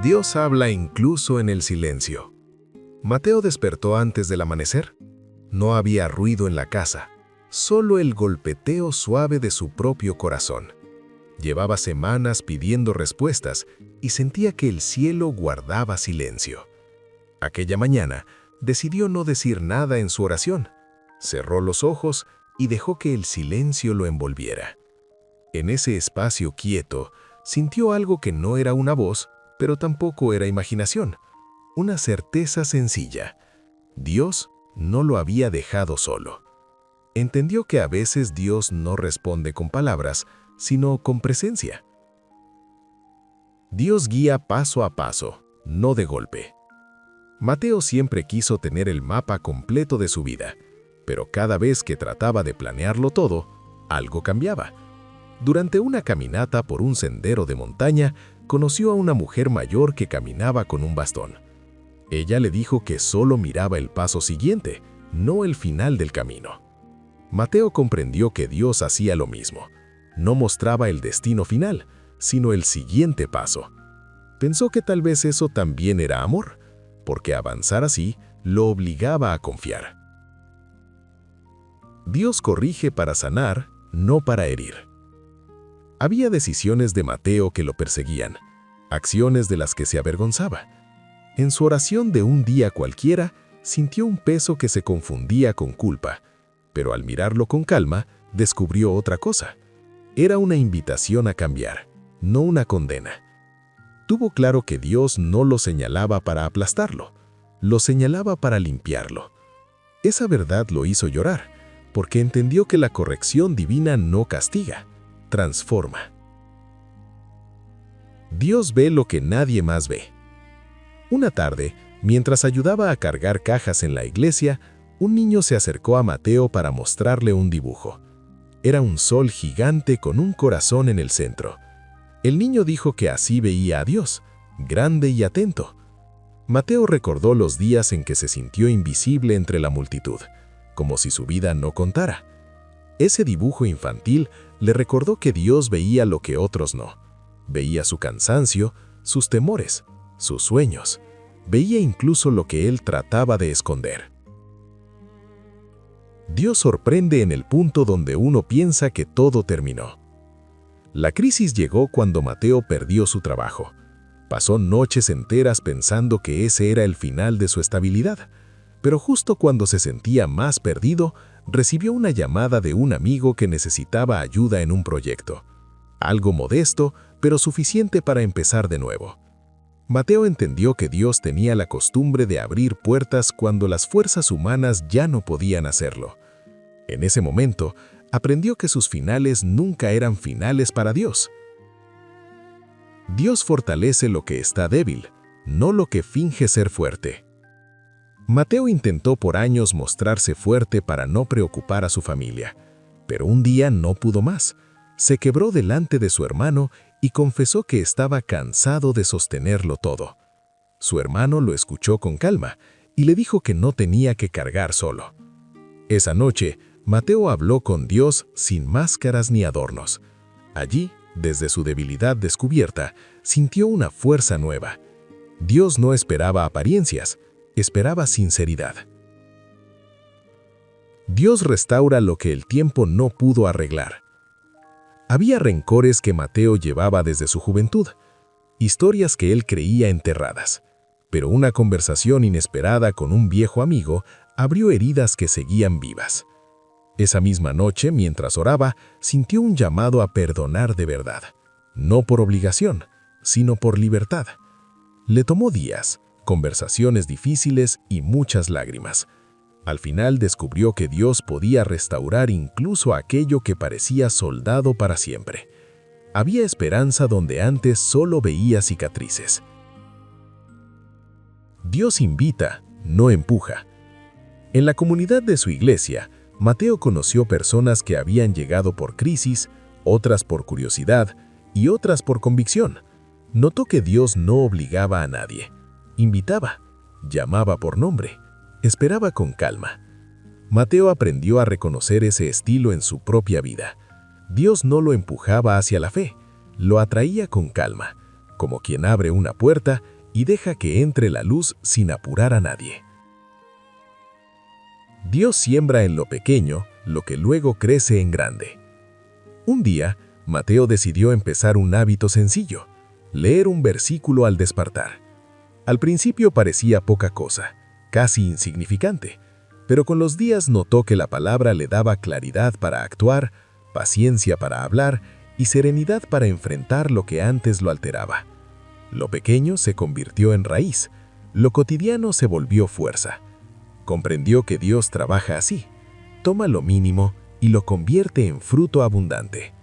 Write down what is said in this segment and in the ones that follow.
Dios habla incluso en el silencio. Mateo despertó antes del amanecer. No había ruido en la casa, solo el golpeteo suave de su propio corazón. Llevaba semanas pidiendo respuestas y sentía que el cielo guardaba silencio. Aquella mañana decidió no decir nada en su oración. Cerró los ojos y dejó que el silencio lo envolviera. En ese espacio quieto, sintió algo que no era una voz, pero tampoco era imaginación. Una certeza sencilla. Dios no lo había dejado solo. Entendió que a veces Dios no responde con palabras, sino con presencia. Dios guía paso a paso, no de golpe. Mateo siempre quiso tener el mapa completo de su vida, pero cada vez que trataba de planearlo todo, algo cambiaba. Durante una caminata por un sendero de montaña, conoció a una mujer mayor que caminaba con un bastón. Ella le dijo que solo miraba el paso siguiente, no el final del camino. Mateo comprendió que Dios hacía lo mismo. No mostraba el destino final, sino el siguiente paso. Pensó que tal vez eso también era amor, porque avanzar así lo obligaba a confiar. Dios corrige para sanar, no para herir. Había decisiones de Mateo que lo perseguían, acciones de las que se avergonzaba. En su oración de un día cualquiera, sintió un peso que se confundía con culpa, pero al mirarlo con calma, descubrió otra cosa. Era una invitación a cambiar, no una condena. Tuvo claro que Dios no lo señalaba para aplastarlo, lo señalaba para limpiarlo. Esa verdad lo hizo llorar, porque entendió que la corrección divina no castiga, transforma. Dios ve lo que nadie más ve. Una tarde, mientras ayudaba a cargar cajas en la iglesia, un niño se acercó a Mateo para mostrarle un dibujo. Era un sol gigante con un corazón en el centro. El niño dijo que así veía a Dios, grande y atento. Mateo recordó los días en que se sintió invisible entre la multitud, como si su vida no contara. Ese dibujo infantil le recordó que Dios veía lo que otros no. Veía su cansancio, sus temores, sus sueños. Veía incluso lo que él trataba de esconder. Dios sorprende en el punto donde uno piensa que todo terminó. La crisis llegó cuando Mateo perdió su trabajo. Pasó noches enteras pensando que ese era el final de su estabilidad, pero justo cuando se sentía más perdido, recibió una llamada de un amigo que necesitaba ayuda en un proyecto. Algo modesto, pero suficiente para empezar de nuevo. Mateo entendió que Dios tenía la costumbre de abrir puertas cuando las fuerzas humanas ya no podían hacerlo. En ese momento, aprendió que sus finales nunca eran finales para Dios. Dios fortalece lo que está débil, no lo que finge ser fuerte. Mateo intentó por años mostrarse fuerte para no preocupar a su familia, pero un día no pudo más. Se quebró delante de su hermano y confesó que estaba cansado de sostenerlo todo. Su hermano lo escuchó con calma y le dijo que no tenía que cargar solo. Esa noche, Mateo habló con Dios sin máscaras ni adornos. Allí, desde su debilidad descubierta, sintió una fuerza nueva. Dios no esperaba apariencias, esperaba sinceridad. Dios restaura lo que el tiempo no pudo arreglar. Había rencores que Mateo llevaba desde su juventud, historias que él creía enterradas, pero una conversación inesperada con un viejo amigo abrió heridas que seguían vivas. Esa misma noche, mientras oraba, sintió un llamado a perdonar de verdad, no por obligación, sino por libertad. Le tomó días, conversaciones difíciles y muchas lágrimas. Al final descubrió que Dios podía restaurar incluso aquello que parecía soldado para siempre. Había esperanza donde antes solo veía cicatrices. Dios invita, no empuja. En la comunidad de su iglesia, Mateo conoció personas que habían llegado por crisis, otras por curiosidad y otras por convicción. Notó que Dios no obligaba a nadie. Invitaba, llamaba por nombre, esperaba con calma. Mateo aprendió a reconocer ese estilo en su propia vida. Dios no lo empujaba hacia la fe, lo atraía con calma, como quien abre una puerta y deja que entre la luz sin apurar a nadie. Dios siembra en lo pequeño lo que luego crece en grande. Un día, Mateo decidió empezar un hábito sencillo: leer un versículo al despertar. Al principio parecía poca cosa, casi insignificante, pero con los días notó que la palabra le daba claridad para actuar, paciencia para hablar y serenidad para enfrentar lo que antes lo alteraba. Lo pequeño se convirtió en raíz, lo cotidiano se volvió fuerza. Comprendió que Dios trabaja así: toma lo mínimo y lo convierte en fruto abundante.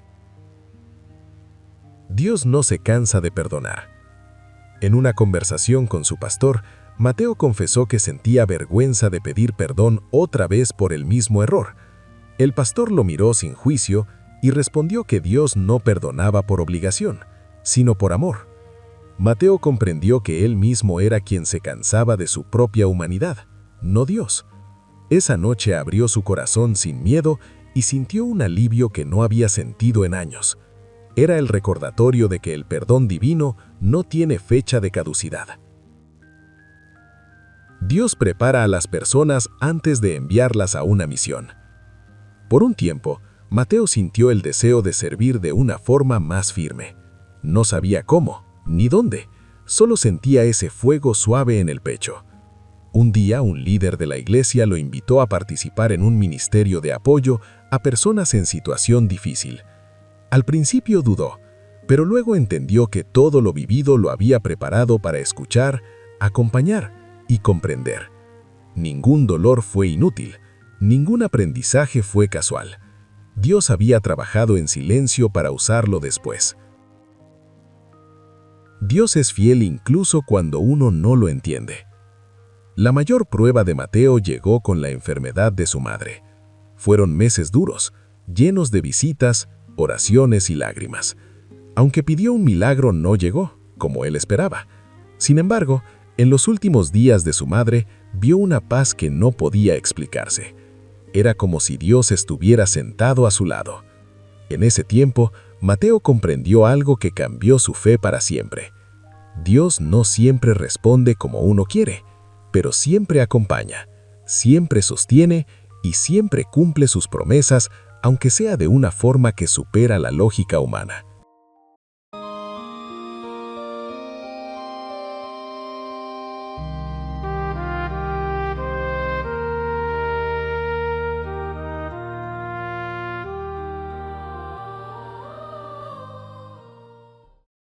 Dios no se cansa de perdonar. En una conversación con su pastor, Mateo confesó que sentía vergüenza de pedir perdón otra vez por el mismo error. El pastor lo miró sin juicio y respondió que Dios no perdonaba por obligación, sino por amor. Mateo comprendió que él mismo era quien se cansaba de su propia humanidad, no Dios. Esa noche abrió su corazón sin miedo y sintió un alivio que no había sentido en años. Era el recordatorio de que el perdón divino no tiene fecha de caducidad. Dios prepara a las personas antes de enviarlas a una misión. Por un tiempo, Mateo sintió el deseo de servir de una forma más firme. No sabía cómo, ni dónde, solo sentía ese fuego suave en el pecho. Un día, un líder de la iglesia lo invitó a participar en un ministerio de apoyo a personas en situación difícil. Al principio dudó, pero luego entendió que todo lo vivido lo había preparado para escuchar, acompañar y comprender. Ningún dolor fue inútil, ningún aprendizaje fue casual. Dios había trabajado en silencio para usarlo después. Dios es fiel incluso cuando uno no lo entiende. La mayor prueba de Mateo llegó con la enfermedad de su madre. Fueron meses duros, llenos de visitas, oraciones y lágrimas. Aunque pidió un milagro, no llegó, como él esperaba. Sin embargo, en los últimos días de su madre, vio una paz que no podía explicarse. Era como si Dios estuviera sentado a su lado. En ese tiempo, Mateo comprendió algo que cambió su fe para siempre. Dios no siempre responde como uno quiere, pero siempre acompaña, siempre sostiene y siempre cumple sus promesas, aunque sea de una forma que supera la lógica humana.